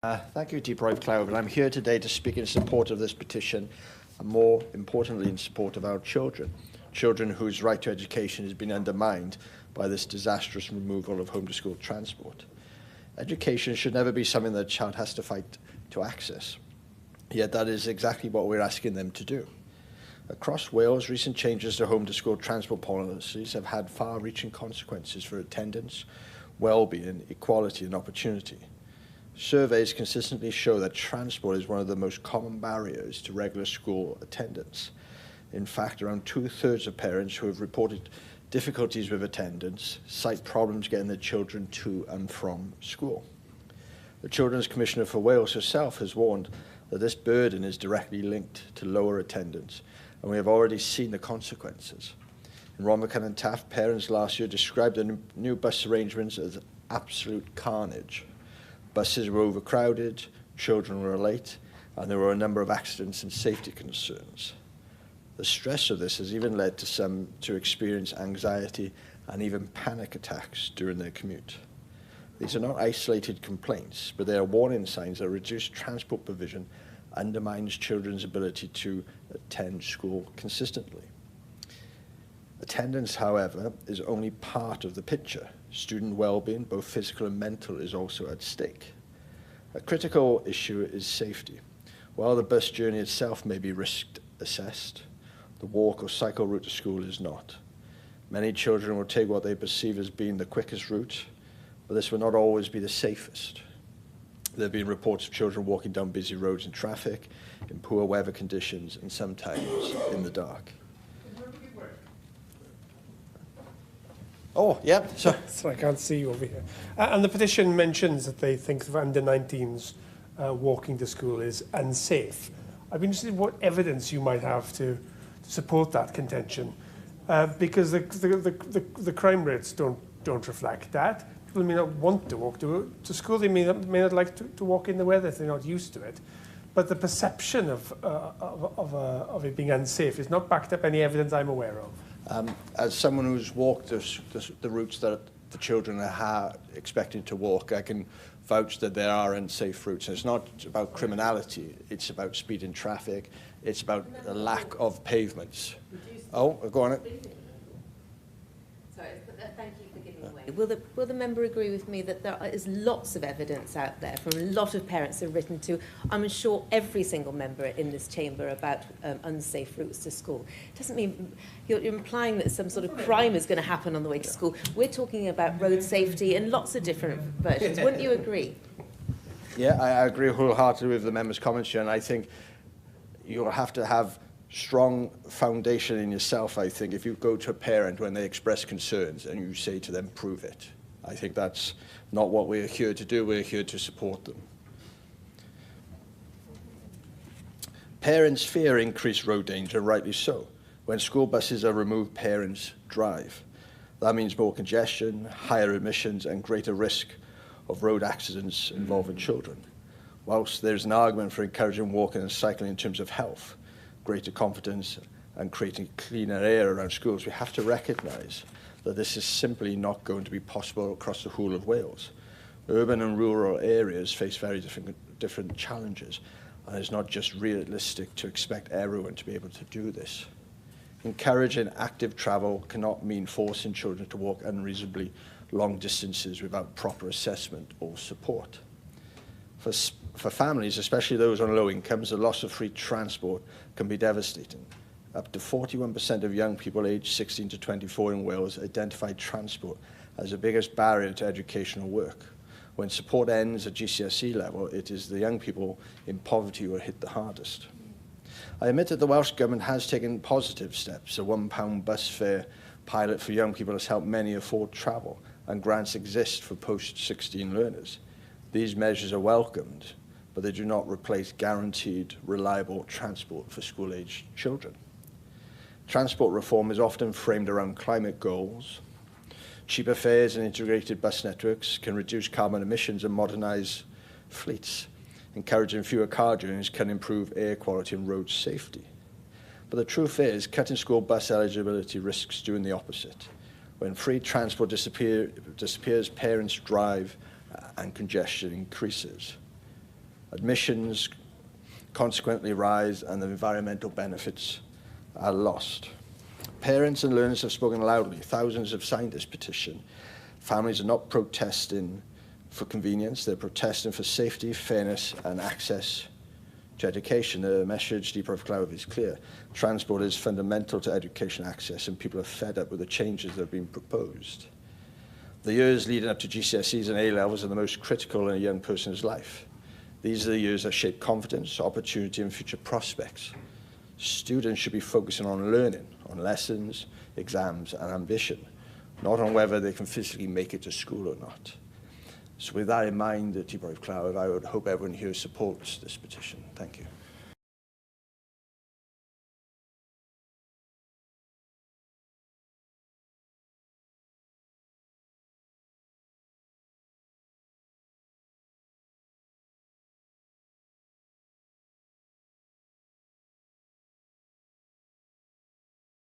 Thank you, Deep-Rive Cloud. I'm here today to speak in support of this petition, and more importantly, in support of our children whose right to education has been undermined by this disastrous removal of home-to-school transport. Education should never be something that a child has to fight to access, yet that is exactly what we're asking them to do. Across Wales, recent changes to home-to-school transport policies have had far-reaching consequences for attendance, well-being, equality and opportunity. Surveys consistently show that transport is one of the most common barriers to regular school attendance. In fact, around 2/3 of parents who have reported difficulties with attendance cite problems getting their children to and from school. The Children's Commissioner for Wales herself has warned that this burden is directly linked to lower attendance, and we have already seen the consequences. In Rhondda and Taff, parents last year described the new bus arrangements as absolute carnage. Buses were overcrowded, children were late, and there were a number of accidents and safety concerns. The stress of this has even led to some to experience anxiety and even panic attacks during their commute. These are not isolated complaints, but they are warning signs that reduced transport provision undermines children's ability to attend school consistently. Attendance, however, is only part of the picture. Student well-being, both physical and mental, is also at stake. A critical issue is safety. While the bus journey itself may be risk assessed, the walk or cycle route to school is not. Many children will take what they perceive as being the quickest route, but this will not always be the safest. There have been reports of children walking down busy roads in traffic, in poor weather conditions, and sometimes in the dark. Oh, yeah. So I can't see you over here. And the petition mentions that they think of under-19s walking to school is unsafe. I'd be interested in what evidence you might have to support that contention, because the crime rates don't reflect that. People may not want to walk to school. They may not like to walk in the weather if they're not used to it. But the perception of it being unsafe is not backed up any evidence I'm aware of. As someone who's walked the routes that the children are expecting to walk, I can vouch that there are unsafe routes. And it's not about criminality, it's about speed in traffic, it's about the lack of pavements. Oh, go on. Sorry, thank you for giving away. Will the member agree with me that there is lots of evidence out there from a lot of parents who have written to, I'm sure, every single member in this chamber about unsafe routes to school? It doesn't mean you're implying that some sort of crime is going to happen on the way to school. We're talking about road safety and lots of different versions. Wouldn't you agree? Yeah, I agree wholeheartedly with the member's comments here, and I think you'll have to have strong foundation in yourself, I think, if you go to a parent when they express concerns and you say to them, prove it. I think that's not what we're here to do. We're here to support them. Parents fear increased road danger, rightly so. When school buses are removed, parents drive. That means more congestion, higher emissions, and greater risk of road accidents involving children. Whilst there's an argument for encouraging walking and cycling in terms of health, greater confidence and creating cleaner air around schools, we have to recognise that this is simply not going to be possible across the whole of Wales. Urban and rural areas face very different challenges, and it's not just realistic to expect everyone to be able to do this. Encouraging active travel cannot mean forcing children to walk unreasonably long distances without proper assessment or support. For families, especially those on low incomes, the loss of free transport can be devastating. Up to 41% of young people aged 16 to 24 in Wales identify transport as the biggest barrier to educational work. When support ends at GCSE level, it is the young people in poverty who are hit the hardest. I admit that the Welsh Government has taken positive steps. A £1 bus fare pilot for young people has helped many afford travel, and grants exist for post-16 learners. These measures are welcomed, but they do not replace guaranteed, reliable transport for school-aged children. Transport reform is often framed around climate goals. Cheaper fares and integrated bus networks can reduce carbon emissions and modernise fleets. Encouraging fewer car journeys can improve air quality and road safety. But the truth is, cutting school bus eligibility risks doing the opposite. When free transport disappears, parents drive and congestion increases. Admissions consequently rise and the environmental benefits are lost. Parents and learners have spoken loudly. Thousands have signed this petition. Families are not protesting for convenience, they're protesting for safety, fairness and access to education. The message Deep Road Cloud is clear. Transport is fundamental to education access and people are fed up with the changes that have been proposed. The years leading up to GCSEs and A-levels are the most critical in a young person's life. These are the years that shape confidence, opportunity and future prospects. Students should be focusing on learning, on lessons, exams and ambition, not on whether they can physically make it to school or not. So with that in mind, Deep Road Cloud, I would hope everyone here supports this petition. Thank you.